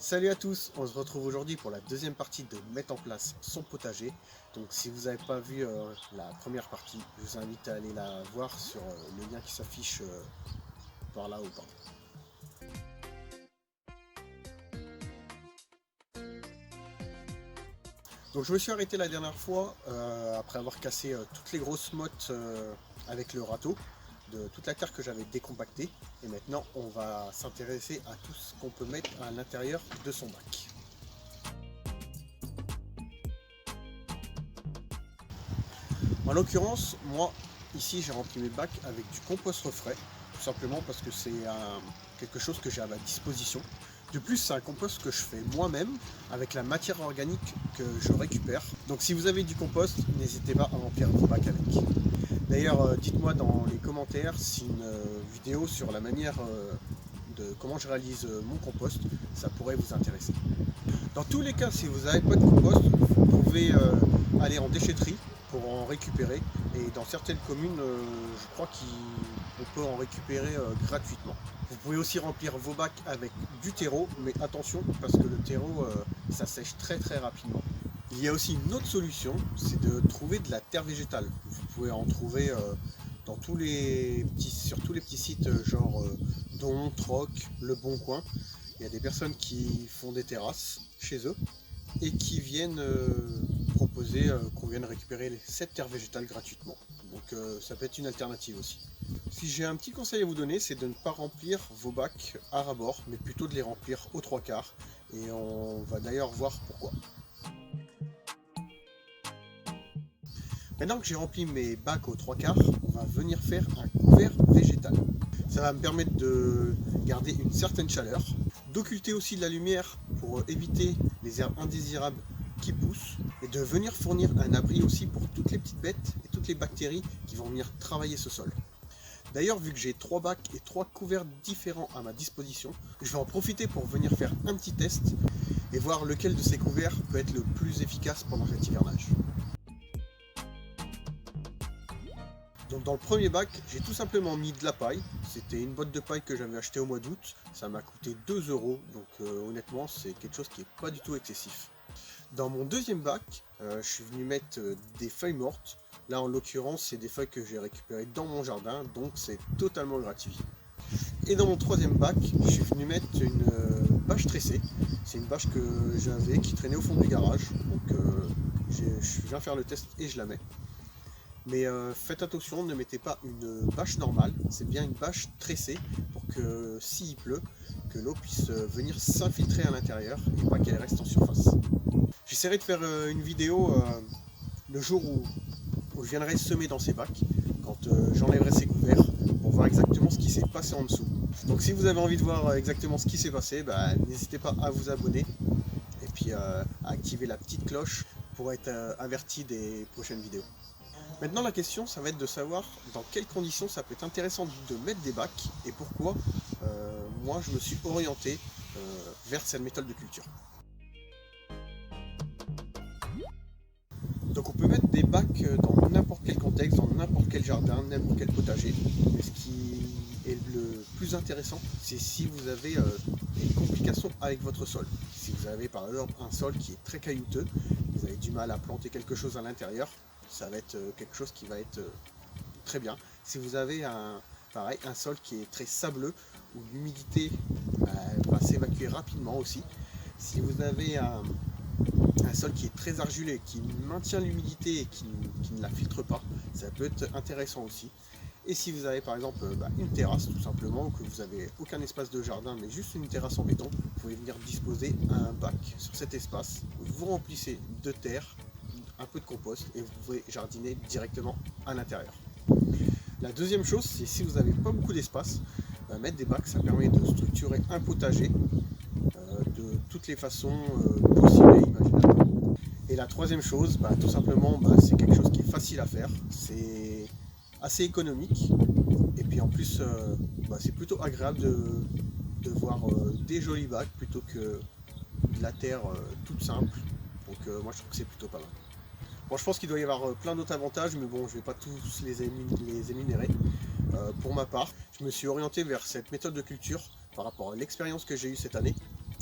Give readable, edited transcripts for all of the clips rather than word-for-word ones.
Salut à tous, on se retrouve aujourd'hui pour la deuxième partie de mettre en place son potager. Donc si vous n'avez pas vu la première partie, je vous invite à aller la voir sur le lien qui s'affiche par là au bas. Donc je me suis arrêté la dernière fois après avoir cassé toutes les grosses mottes avec le râteau de toute la terre que j'avais décompactée. Et maintenant on va s'intéresser à tout ce qu'on peut mettre à l'intérieur de son bac. En l'occurrence, moi, ici, j'ai rempli mes bacs avec du compost refrais, tout simplement parce que c'est quelque chose que j'ai à ma disposition. De plus, c'est un compost que je fais moi-même avec la matière organique que je récupère. Donc si vous avez du compost, n'hésitez pas à remplir vos bacs avec. D'ailleurs, dites-moi dans les commentaires si une vidéo sur la manière de comment je réalise mon compost, ça pourrait vous intéresser. Dans tous les cas, si vous n'avez pas de compost, vous pouvez aller en déchetterie pour en récupérer. Et dans certaines communes, je crois qu'on peut en récupérer gratuitement. Vous pouvez aussi remplir vos bacs avec du terreau, mais attention parce que le terreau, ça sèche très rapidement. Il y a aussi une autre solution, c'est de trouver de la terre végétale. Vous pouvez en trouver sur tous les petits sites genre Don, Troc, Le Bon Coin. Il y a des personnes qui font des terrasses chez eux et qui viennent proposer qu'on vienne récupérer cette terre végétale gratuitement. Donc ça peut être une alternative aussi. Si j'ai un petit conseil à vous donner, c'est de ne pas remplir vos bacs à ras-bord, mais plutôt de les remplir aux 3/4. Et on va d'ailleurs voir pourquoi. Maintenant que j'ai rempli mes bacs aux 3/4, on va venir faire un couvert végétal. Ça va me permettre de garder une certaine chaleur, d'occulter aussi de la lumière pour éviter les herbes indésirables qui poussent, et de venir fournir un abri aussi pour toutes les petites bêtes et toutes les bactéries qui vont venir travailler ce sol. D'ailleurs, vu que j'ai 3 bacs et 3 couverts différents à ma disposition, je vais en profiter pour venir faire un petit test et voir lequel de ces couverts peut être le plus efficace pendant cet hivernage. Donc dans le premier bac, j'ai tout simplement mis de la paille. C'était une botte de paille que j'avais achetée au mois d'août. Ça m'a coûté 2 €, donc honnêtement c'est quelque chose qui n'est pas du tout excessif. Dans mon deuxième bac, je suis venu mettre des feuilles mortes. Là en l'occurrence c'est des feuilles que j'ai récupérées dans mon jardin, donc c'est totalement gratuit. Et dans mon troisième bac, je suis venu mettre une bâche tressée. C'est une bâche que j'avais qui traînait au fond du garage, donc je viens faire le test et je la mets. Mais faites attention, ne mettez pas une bâche normale, c'est bien une bâche tressée pour que s'il pleut, que l'eau puisse venir s'infiltrer à l'intérieur et pas qu'elle reste en surface. J'essaierai de faire une vidéo le jour où je viendrai semer dans ces bacs, quand j'enlèverai ces couverts pour voir exactement ce qui s'est passé en dessous. Donc si vous avez envie de voir exactement ce qui s'est passé, n'hésitez pas à vous abonner et puis à activer la petite cloche pour être averti des prochaines vidéos. Maintenant la question ça va être de savoir dans quelles conditions ça peut être intéressant de mettre des bacs et pourquoi moi je me suis orienté vers cette méthode de culture. Donc on peut mettre des bacs dans n'importe quel contexte, dans n'importe quel jardin, n'importe quel potager. Mais ce qui est le plus intéressant, c'est si vous avez des complications avec votre sol. Si vous avez par exemple un sol qui est très caillouteux, vous avez du mal à planter quelque chose à l'intérieur, ça va être quelque chose qui va être très bien. Si vous avez un sol qui est très sableux, où l'humidité va s'évacuer rapidement aussi. Si vous avez un sol qui est très argilé, qui maintient l'humidité et qui ne la filtre pas, ça peut être intéressant aussi. Et si vous avez par exemple une terrasse tout simplement, ou que vous n'avez aucun espace de jardin mais juste une terrasse en béton, vous pouvez venir disposer un bac sur cet espace, vous remplissez de terre, un peu de compost et vous pouvez jardiner directement à l'intérieur. La deuxième chose, c'est si vous n'avez pas beaucoup d'espace, mettre des bacs ça permet de structurer un potager de toutes les façons possibles et imaginables. Et la troisième chose, tout simplement, c'est quelque chose qui est facile à faire, c'est assez économique et puis en plus c'est plutôt agréable de voir des jolis bacs plutôt que de la terre toute simple. Donc moi je trouve que c'est plutôt pas mal. Bon, je pense qu'il doit y avoir plein d'autres avantages, mais bon, je ne vais pas tous les énumérer. Pour ma part, je me suis orienté vers cette méthode de culture par rapport à l'expérience que j'ai eue cette année.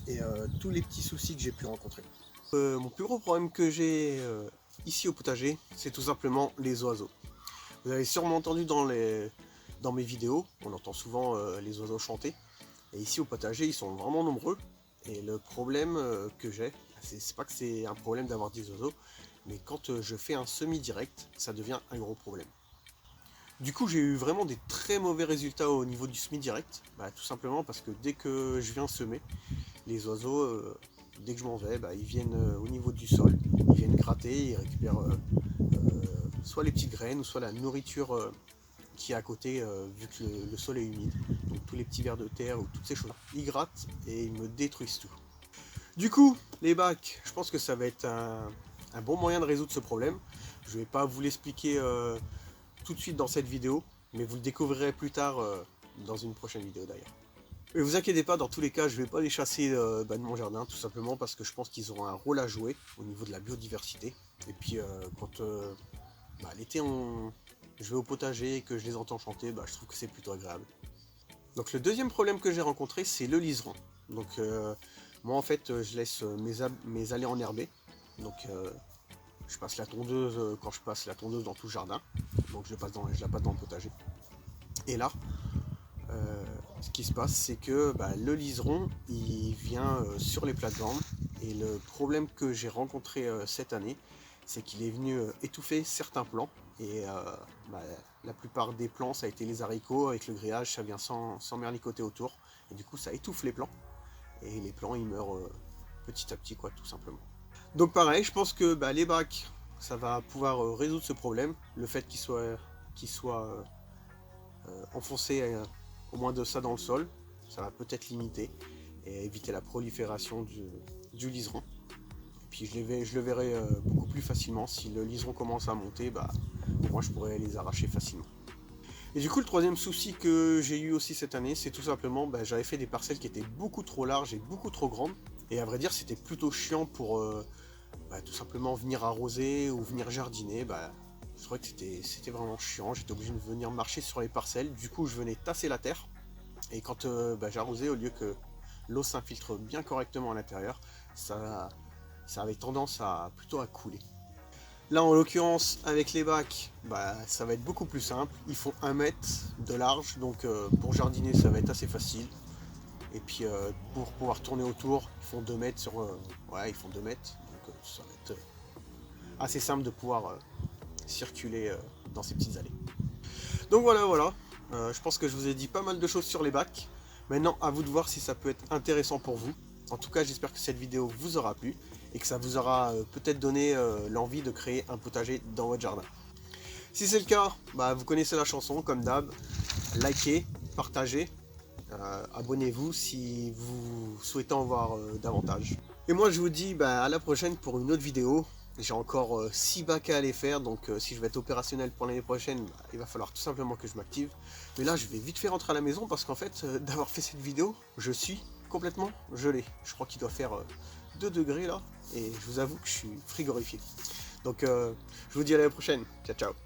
et tous les petits soucis que j'ai pu rencontrer. Mon plus gros problème que j'ai ici au potager, c'est tout simplement les oiseaux. Vous avez sûrement entendu dans mes vidéos, on entend souvent les oiseaux chanter. Et ici au potager, ils sont vraiment nombreux. Et le problème que j'ai, c'est pas que c'est un problème d'avoir des oiseaux, mais quand je fais un semis direct, ça devient un gros problème. Du coup, j'ai eu vraiment des très mauvais résultats au niveau du semis direct, tout simplement parce que dès que je viens semer, les oiseaux, dès que je m'en vais, ils viennent au niveau du sol, ils viennent gratter, ils récupèrent soit les petites graines, ou soit la nourriture qui est à côté, vu que le sol est humide. Donc tous les petits vers de terre ou toutes ces choses. Ils grattent et ils me détruisent tout. Du coup, les bacs, je pense que ça va être un bon moyen de résoudre ce problème. Je ne vais pas vous l'expliquer tout de suite dans cette vidéo, mais vous le découvrirez plus tard dans une prochaine vidéo d'ailleurs. Et vous inquiétez pas, dans tous les cas, je ne vais pas les chasser de mon jardin, tout simplement parce que je pense qu'ils auront un rôle à jouer au niveau de la biodiversité. Et puis quand l'été je vais au potager et que je les entends chanter, je trouve que c'est plutôt agréable. Donc le deuxième problème que j'ai rencontré, c'est le liseron. Donc moi en fait, je laisse mes allées enherbées. Donc je passe la tondeuse quand je passe la tondeuse dans tout le jardin. Donc je la passe dans le potager. Et là, ce qui se passe, c'est que le liseron, il vient sur les plates-bandes. Et le problème que j'ai rencontré cette année, c'est qu'il est venu étouffer certains plants. Et la plupart des plants, ça a été les haricots. Avec le grillage, ça vient sans merlicoter autour. Et du coup, ça étouffe les plants. Et les plants, ils meurent petit à petit, quoi, tout simplement. Donc pareil, je pense que les bacs, ça va pouvoir résoudre ce problème. Le fait qu'ils soient enfoncés au moins de ça dans le sol, ça va peut-être limiter et éviter la prolifération du liseron. Et puis je le verrai beaucoup plus facilement. Si le liseron commence à monter, moi je pourrais les arracher facilement. Et du coup, le troisième souci que j'ai eu aussi cette année, c'est tout simplement, j'avais fait des parcelles qui étaient beaucoup trop larges et beaucoup trop grandes. Et à vrai dire, c'était plutôt chiant pour tout simplement venir arroser ou venir jardiner. Je trouvais que c'était vraiment chiant. J'étais obligé de venir marcher sur les parcelles. Du coup, je venais tasser la terre. Et quand j'arrosais, au lieu que l'eau s'infiltre bien correctement à l'intérieur, ça avait tendance plutôt à couler. Là, en l'occurrence, avec les bacs, ça va être beaucoup plus simple. Ils font 1 mètre de large, donc pour jardiner, ça va être assez facile. Et puis pour pouvoir tourner autour, ils font 2 mètres ils font 2 mètres. Donc ça va être assez simple de pouvoir circuler dans ces petites allées. Donc voilà. Je pense que je vous ai dit pas mal de choses sur les bacs. Maintenant, à vous de voir si ça peut être intéressant pour vous. En tout cas, j'espère que cette vidéo vous aura plu et que ça vous aura peut-être donné l'envie de créer un potager dans votre jardin. Si c'est le cas, vous connaissez la chanson, comme d'hab. Likez, partagez, abonnez-vous si vous souhaitez en voir davantage. Et moi, je vous dis à la prochaine pour une autre vidéo. J'ai encore 6 bacs à aller faire, donc si je vais être opérationnel pour l'année prochaine, il va falloir tout simplement que je m'active. Mais là, je vais vite faire rentrer à la maison parce qu'en fait, d'avoir fait cette vidéo, je suis complètement gelé. Je crois qu'il doit faire 2 degrés là, et je vous avoue que je suis frigorifié. Donc je vous dis à la prochaine. Ciao, ciao.